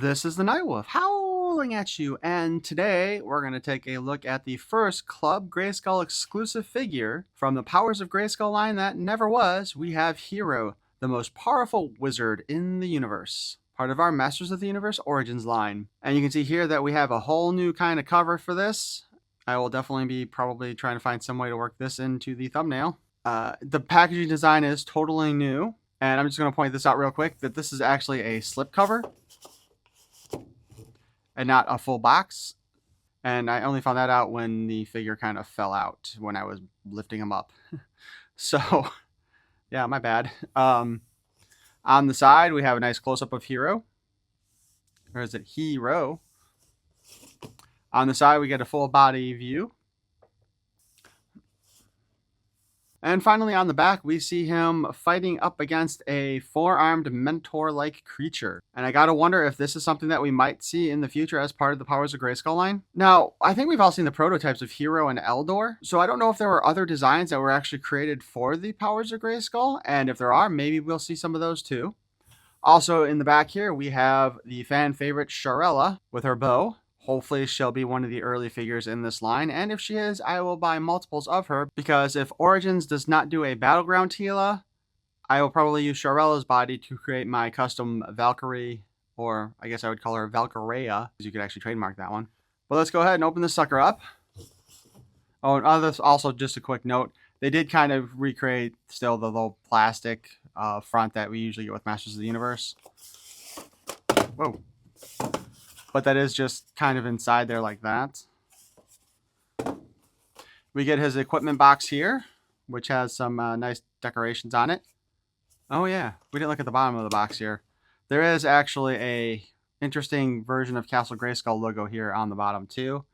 This is the Night Wolf howling at you, and today we're going to take a look at the first Club Grayskull exclusive figure from the Powers of Grayskull line that never was. We have Hero, the most powerful wizard in the universe, part of our Masters of the Universe Origins line. And you can see here that we have a whole new kind of cover for this. I will definitely be probably trying to find some way to work this into the thumbnail. The packaging design is totally new, and I'm just going to point this out real quick that this is actually a slipcover and not a full box. And I only found that out when the figure kind of fell out when I was lifting him up. So, yeah, my bad. On the side, we have a nice close-up of Hero. Or is it Hero? On the side, we get a full body view. And finally, on the back, we see him fighting up against a four-armed mentor-like creature. And I gotta wonder if this is something that we might see in the future as part of the Powers of Grayskull line. Now, I think we've all seen the prototypes of Hero and Eldor, so I don't know if there were other designs that were actually created for the Powers of Grayskull, and if there are, maybe we'll see some of those too. Also, in the back here, we have the fan favorite Sharella with her bow. Hopefully she'll be one of the early figures in this line, and if she is, I will buy multiples of her, because if Origins does not do a Battleground Tila, I will probably use Sharella's body to create my custom Valkyrie, or I guess I would call her Valkyria, because you could actually trademark that one. But let's go ahead and open this sucker up. Oh, and also just a quick note, they did kind of recreate still the little plastic front that we usually get with Masters of the Universe. Whoa. But that is just kind of inside there like that. We get his equipment box here, which has some nice decorations on it. Oh yeah, we didn't look at the bottom of the box here. There is actually a interesting version of Castle Grayskull logo here on the bottom too.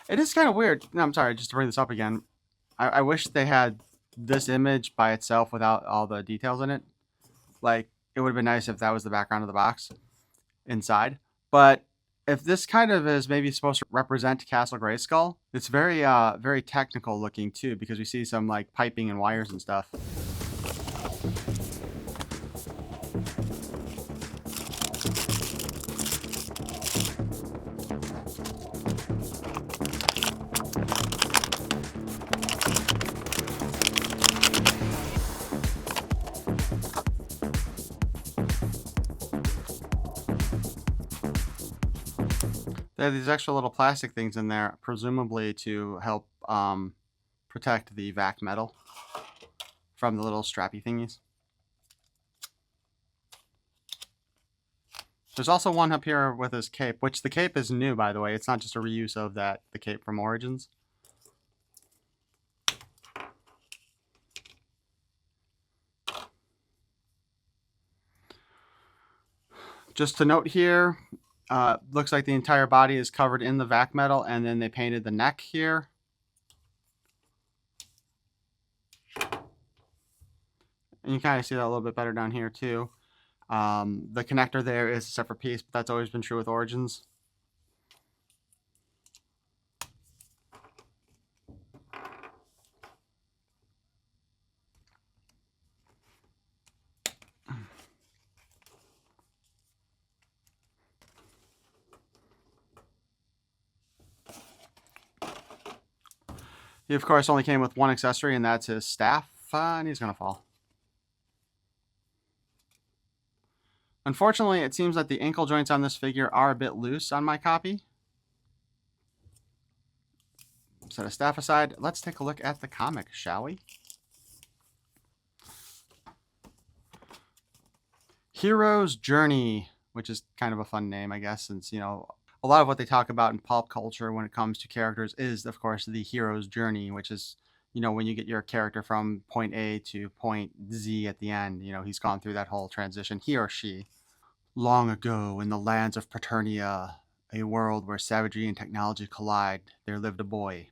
It is kind of weird. No, I'm sorry, just to bring this up again. I wish they had this image by itself without all the details in it. Like, it would have been nice if that was the background of the box inside. But if this kind of is maybe supposed to represent Castle Grayskull, it's very very technical looking too, because we see some like piping and wires and stuff. They have these extra little plastic things in there, presumably to help protect the vac metal from the little strappy thingies. There's also one up here with his cape, which the cape is new, by the way. It's not just a reuse of the cape from Origins. Just to note here, looks like the entire body is covered in the vac metal, and then they painted the neck here. And you kind of see that a little bit better down here too. The connector there is a separate piece, but that's always been true with Origins. He, of course, only came with one accessory, and that's his staff, and he's going to fall. Unfortunately, it seems that the ankle joints on this figure are a bit loose on my copy. Set a staff aside. Let's take a look at the comic, shall we? Hero's Journey, which is kind of a fun name, I guess, since, you know, a lot of what they talk about in pop culture when it comes to characters is, of course, the hero's journey, which is, you know, when you get your character from point A to point Z at the end, you know, he's gone through that whole transition, he or she. Long ago, in the lands of Praeternia, a world where savagery and technology collide, there lived a boy.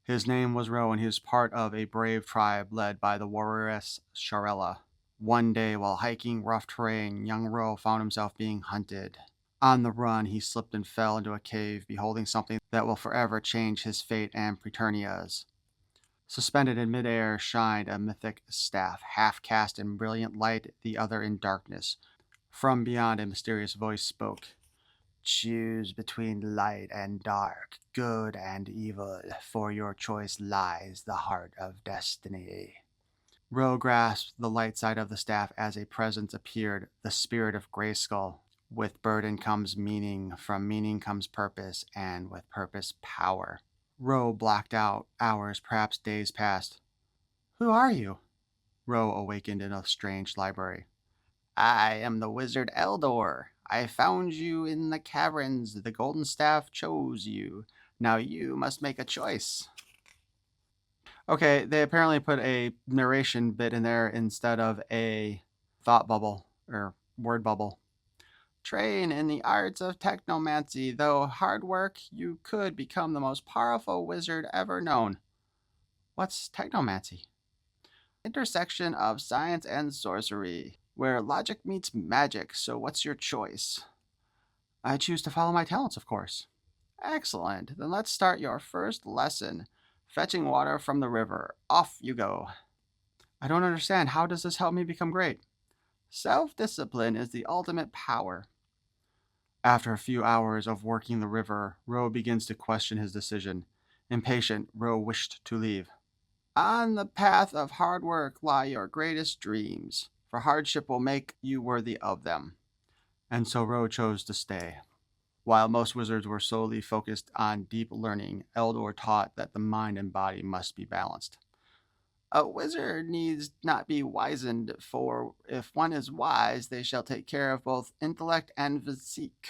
His name was Ro, and he was part of a brave tribe led by the warrioress Sharella. One day, while hiking rough terrain, young Ro found himself being hunted. On the run, he slipped and fell into a cave, beholding something that will forever change his fate and Praeternia's. Suspended in midair shined a mythic staff, half cast in brilliant light, the other in darkness. From beyond, a mysterious voice spoke. Choose between light and dark, good and evil, for your choice lies the heart of destiny. Ro grasped the light side of the staff as a presence appeared, the spirit of Grayskull. With burden comes meaning, from meaning comes purpose, and with purpose, power. Ro blacked out. Hours, perhaps days passed. Who are you? Ro awakened in a strange library. I am the wizard Eldor. I found you in the caverns. The golden staff chose you. Now you must make a choice. Okay, they apparently put a narration bit in there instead of a thought bubble or word bubble. Train in the arts of technomancy. Though hard work, you could become the most powerful wizard ever known. What's technomancy? Intersection of science and sorcery, where logic meets magic. So what's your choice? I choose to follow my talents, of course. Excellent. Then let's start your first lesson. Fetching water from the river. Off you go. I don't understand. How does this help me become great? Self-discipline is the ultimate power. After a few hours of working the river, Ro begins to question his decision. Impatient, Ro wished to leave. On the path of hard work lie your greatest dreams, for hardship will make you worthy of them. And so Ro chose to stay. While most wizards were solely focused on deep learning, Eldor taught that the mind and body must be balanced. A wizard needs not be wizened, for if one is wise, they shall take care of both intellect and physique.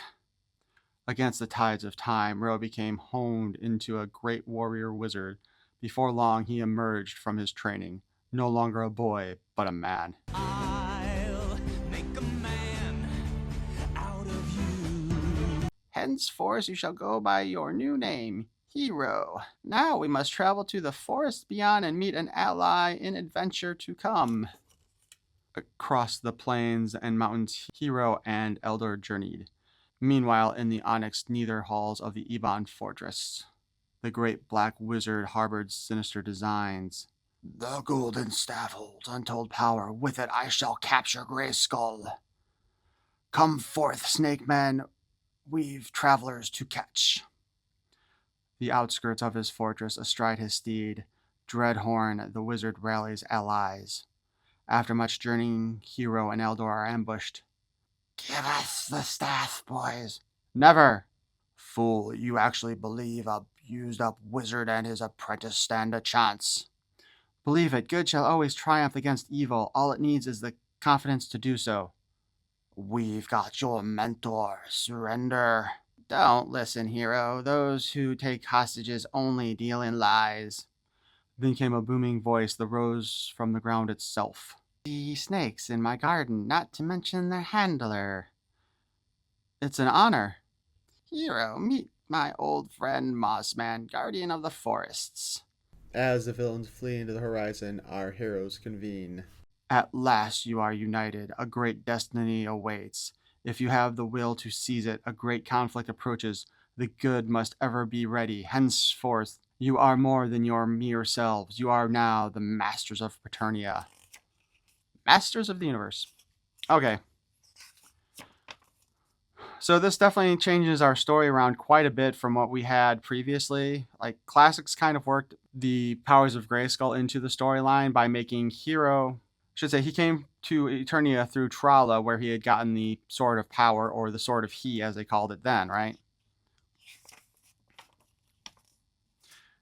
Against the tides of time, Ro became honed into a great warrior wizard. Before long, he emerged from his training, no longer a boy, but a man. I'll make a man out of you. Henceforth, you shall go by your new name, Hero. Now we must travel to the forest beyond and meet an ally in adventure to come. Across the plains and mountains, Hero and Eldor journeyed. Meanwhile, in the onyx nether halls of the Ebon fortress, the great black wizard harbored sinister designs. The golden staff holds untold power. With it I shall capture Grayskull. Come forth, snake men. We've travelers to catch. The outskirts of his fortress, astride his steed, Dreadhorn, the wizard rallies allies. After much journeying, Hero and Eldor are ambushed. Give us the staff, boys. Never. Fool, you actually believe a used-up wizard and his apprentice stand a chance? Believe it, good shall always triumph against evil. All it needs is the confidence to do so. We've got your mentor. Surrender. Don't listen, Hero. Those who take hostages only deal in lies. Then came a booming voice that rose from the ground itself. The snakes in my garden, not to mention their handler. It's an honor. Hero, meet my old friend Mossman, guardian of the forests. As the villains flee into the horizon, our heroes convene. At last you are united. A great destiny awaits. If you have the will to seize it, a great conflict approaches. The good must ever be ready. Henceforth, you are more than your mere selves. You are now the masters of Paternia. Masters of the universe. Okay. So this definitely changes our story around quite a bit from what we had previously. Like, Classics kind of worked the powers of Grayskull into the storyline by making Hero... he came to Eternia through Trala, where he had gotten the Sword of Power, or the Sword of He, as they called it then, right?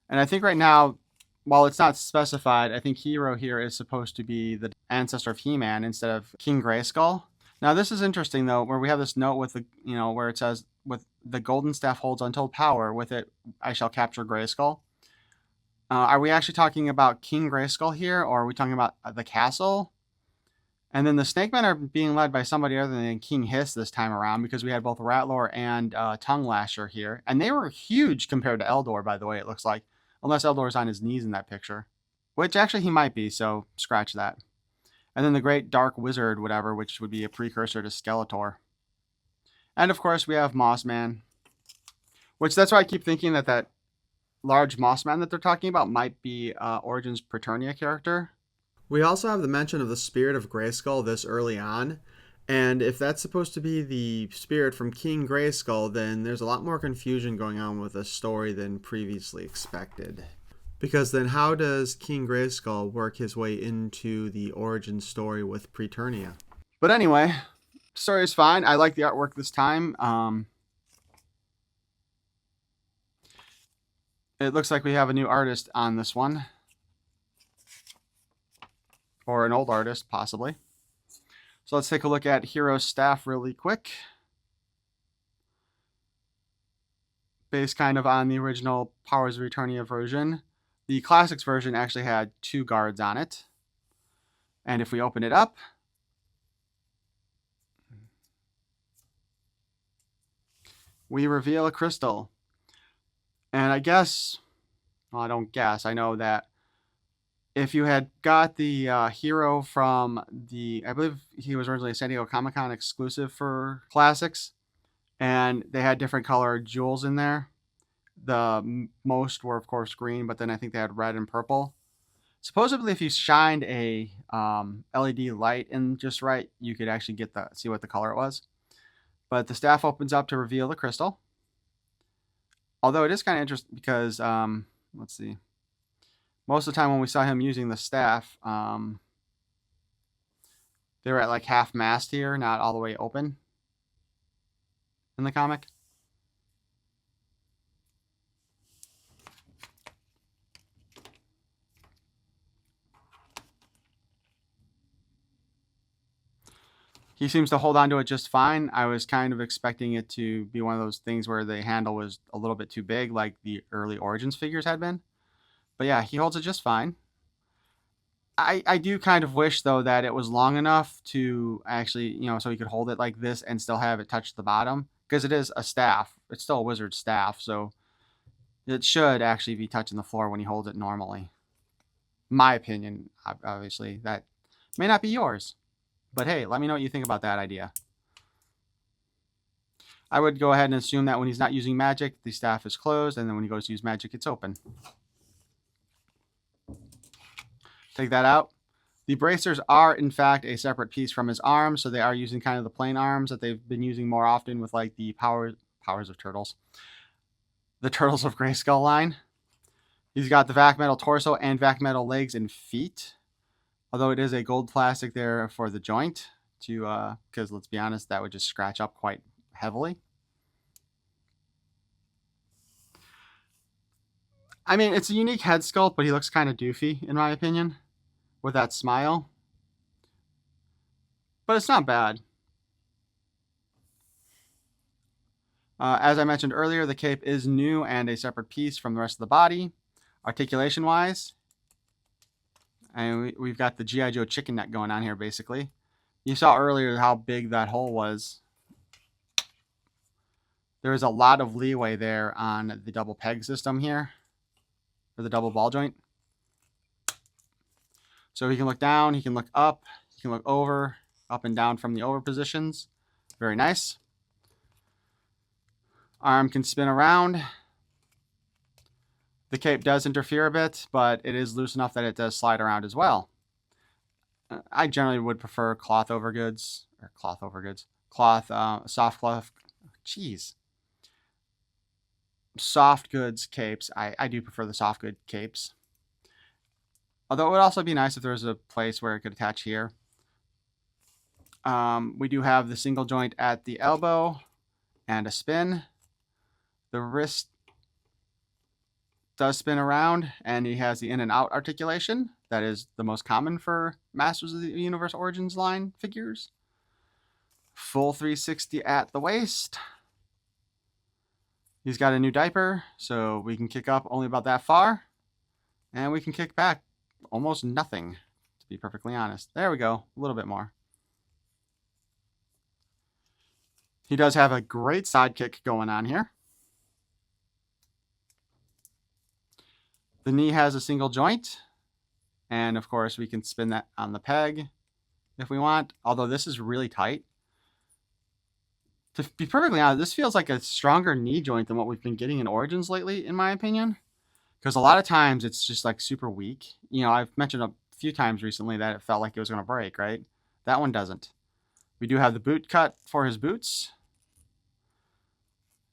And I think right now, while it's not specified, I think Hero here is supposed to be the ancestor of He-Man instead of King Grayskull. Now, this is interesting, though, where we have this note with the, where it says, with the golden staff holds untold power. With it, I shall capture Grayskull. Are we actually talking about King Grayskull here, or are we talking about the castle? And then the Snake Men are being led by somebody other than King Hiss this time around, because we had both Ratlor and Tongue Lasher here. And they were huge compared to Eldor, by the way, it looks like. Unless Eldor's on his knees in that picture. Which actually he might be, so scratch that. And then the Great Dark Wizard, whatever, which would be a precursor to Skeletor. And of course we have Mossman. Which, that's why I keep thinking that large Mossman that they're talking about might be Origins Preternia character. We also have the mention of the spirit of Grayskull this early on. And if that's supposed to be the spirit from King Grayskull, then there's a lot more confusion going on with the story than previously expected. Because then how does King Grayskull work his way into the origin story with Preternia? But anyway, story is fine. I like the artwork this time. It looks like we have a new artist on this one. Or an old artist, possibly. So let's take a look at Hero's Staff really quick. Based kind of on the original Powers of Eternia version. The Classics version actually had 2 guards on it. And if we open it up, we reveal a crystal. And I guess, well, I don't guess, I know that if you had got the hero from the, I believe he was originally a San Diego Comic-Con exclusive for Classics, and they had different colored jewels in there. The most were, of course, green, but then I think they had red and purple. Supposedly, if you shined a LED light in just right, you could actually get see what the color it was. But the staff opens up to reveal the crystal. Although it is kind of interesting because, let's see. Most of the time when we saw him using the staff, they were at like half mast here, not all the way open in the comic. He seems to hold on to it just fine. I was kind of expecting it to be one of those things where the handle was a little bit too big, like the early Origins figures had been. But yeah, he holds it just fine. I do kind of wish, though, that it was long enough to actually, so he could hold it like this and still have it touch the bottom. Because it is a staff. It's still a wizard staff, so it should actually be touching the floor when he holds it normally. My opinion, obviously. That may not be yours. But hey, let me know what you think about that idea. I would go ahead and assume that when he's not using magic, the staff is closed, and then when he goes to use magic, it's open. Take that out. The bracers are, in fact, a separate piece from his arms, so they are using kind of the plain arms that they've been using more often with like the powers of turtles. The Turtles of Grayskull line. He's got the vac metal torso and vac metal legs and feet. Although it is a gold plastic there for the joint, because let's be honest, that would just scratch up quite heavily. I mean, it's a unique head sculpt, but he looks kind of doofy, in my opinion, with that smile. But it's not bad. As I mentioned earlier, the cape is new and a separate piece from the rest of the body. Articulation-wise, and we've got the G.I. Joe chicken neck going on here, basically. You saw earlier how big that hole was. There is a lot of leeway there on the double peg system here, or the double ball joint. So he can look down, he can look up, he can look over, up and down from the over positions. Very nice. Arm can spin around. The cape does interfere a bit, but it is loose enough that it does slide around as well. I generally would prefer soft cloth, soft goods capes. I do prefer the soft good capes. Although it would also be nice if there was a place where it could attach here. We do have the single joint at the elbow and a spin. The wrist does spin around, and he has the in and out articulation. That is the most common for Masters of the Universe Origins line figures. Full 360 at the waist. He's got a new diaper, so we can kick up only about that far, and we can kick back almost nothing, to be perfectly honest. There we go, a little bit more. He does have a great sidekick going on here. The knee has a single joint, and of course we can spin that on the peg if we want, although this is really tight. To be perfectly honest, this feels like a stronger knee joint than what we've been getting in Origins lately, in my opinion. Because a lot of times it's just like super weak. You know, I've mentioned a few times recently that it felt like it was going to break, right? That one doesn't. We do have the boot cut for his boots.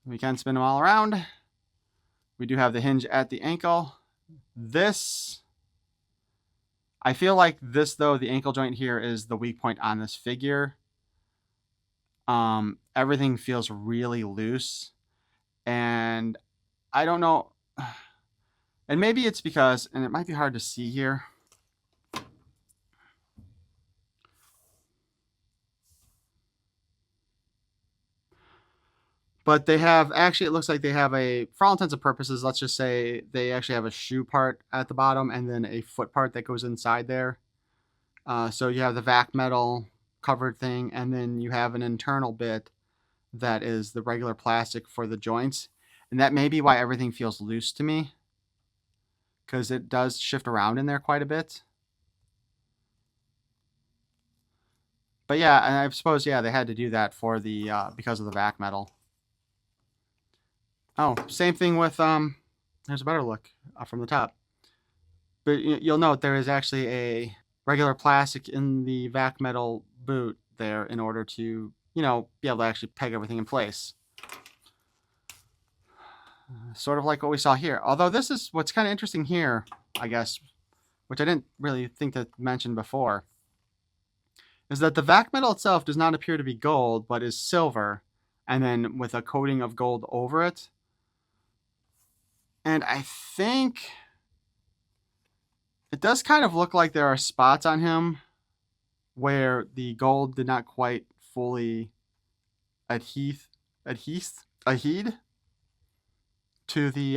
We can spin them all around. We do have the hinge at the ankle. This, I feel like this, though, the ankle joint here is the weak point on this figure. Everything feels really loose. And I don't know. And maybe it's because, and it might be hard to see here, but they have, actually it looks like they have a, for all intents and purposes, let's just say they actually have a shoe part at the bottom and then a foot part that goes inside there. So you have the vac metal covered thing, and then you have an internal bit that is the regular plastic for the joints. And that may be why everything feels loose to me, because it does shift around in there quite a bit. But yeah, and I suppose, yeah, they had to do that for the, because of the vac metal. Oh, same thing with, there's a better look from the top. But you'll note there is actually a regular plastic in the vac metal boot there in order to, you know, be able to actually peg everything in place. Sort of like what we saw here. Although this is what's kind of interesting here, I guess, which I didn't really think to mention before, is that the vac metal itself does not appear to be gold, but is silver, and then with a coating of gold over it. And I think it does kind of look like there are spots on him where the gold did not quite fully adhere to the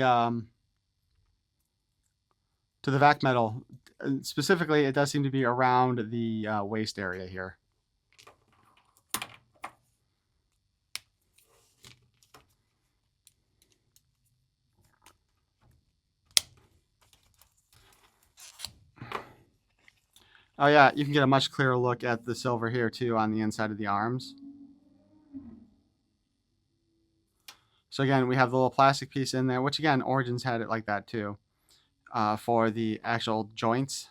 vac metal. Specifically, it does seem to be around the waist area here. Oh yeah, you can get a much clearer look at the silver here too on the inside of the arms. So again, we have the little plastic piece in there, which again, Origins had it like that too, for the actual joints.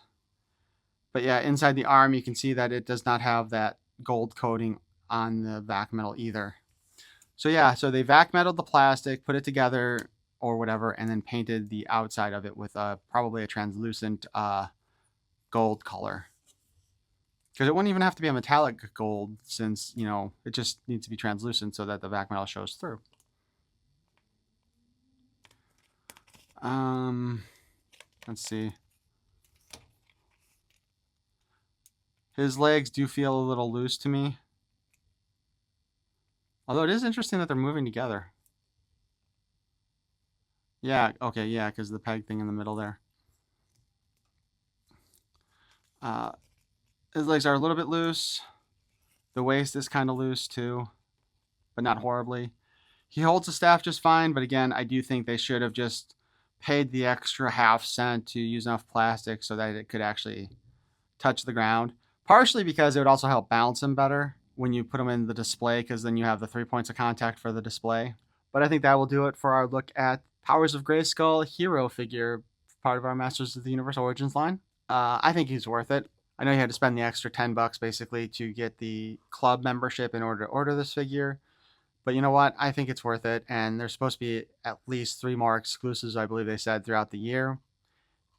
But yeah, inside the arm, you can see that it does not have that gold coating on the vac metal either. So yeah, so they vac metaled the plastic, put it together or whatever, and then painted the outside of it with probably a translucent gold color. Because it wouldn't even have to be a metallic gold, since, you know, it just needs to be translucent so that the vac metal shows through. Let's see. His legs do feel a little loose to me. Although it is interesting that they're moving together. Yeah, okay, yeah, because the peg thing in the middle there. His legs are a little bit loose. The waist is kind of loose too, but not horribly. He holds the staff just fine, but again, I do think they should have just paid the extra half cent to use enough plastic so that it could actually touch the ground. Partially because it would also help balance him better when you put him in the display, because then you have the 3 points of contact for the display. But I think that will do it for our look at Powers of Grayskull hero figure, part of our Masters of the Universe Origins line. I think he's worth it. I know you had to spend the extra $10 basically to get the club membership in order to order this figure. But you know what? I think it's worth it. And there's supposed to be at least 3 more exclusives, I believe they said, throughout the year.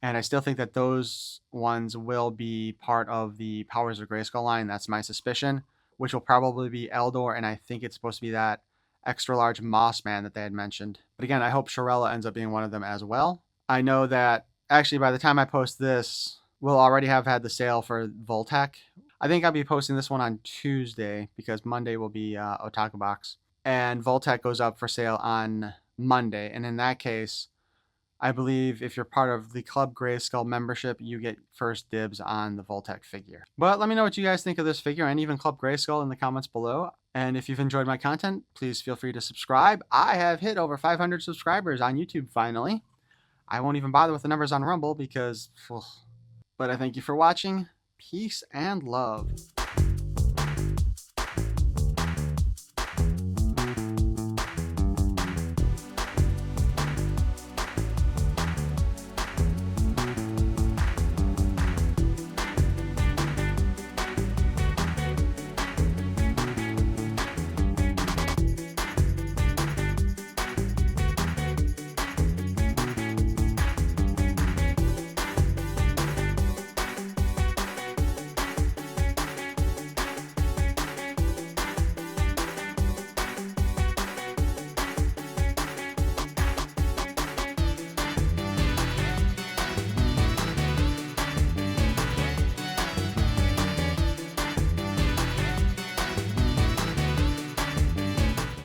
And I still think that those ones will be part of the Powers of Grayskull line. That's my suspicion, which will probably be Eldor. And I think it's supposed to be that extra large Moss Man that they had mentioned. But again, I hope Shirella ends up being one of them as well. I know that actually by the time I post this, we'll already have had the sale for Voltec. I think I'll be posting this one on Tuesday because Monday will be Otaku Box. And Voltec goes up for sale on Monday. And in that case, I believe if you're part of the Club Grayskull membership, you get first dibs on the Voltec figure. But let me know what you guys think of this figure and even Club Grayskull in the comments below. And if you've enjoyed my content, please feel free to subscribe. I have hit over 500 subscribers on YouTube finally. I won't even bother with the numbers on Rumble because... But I thank you for watching. Peace and love.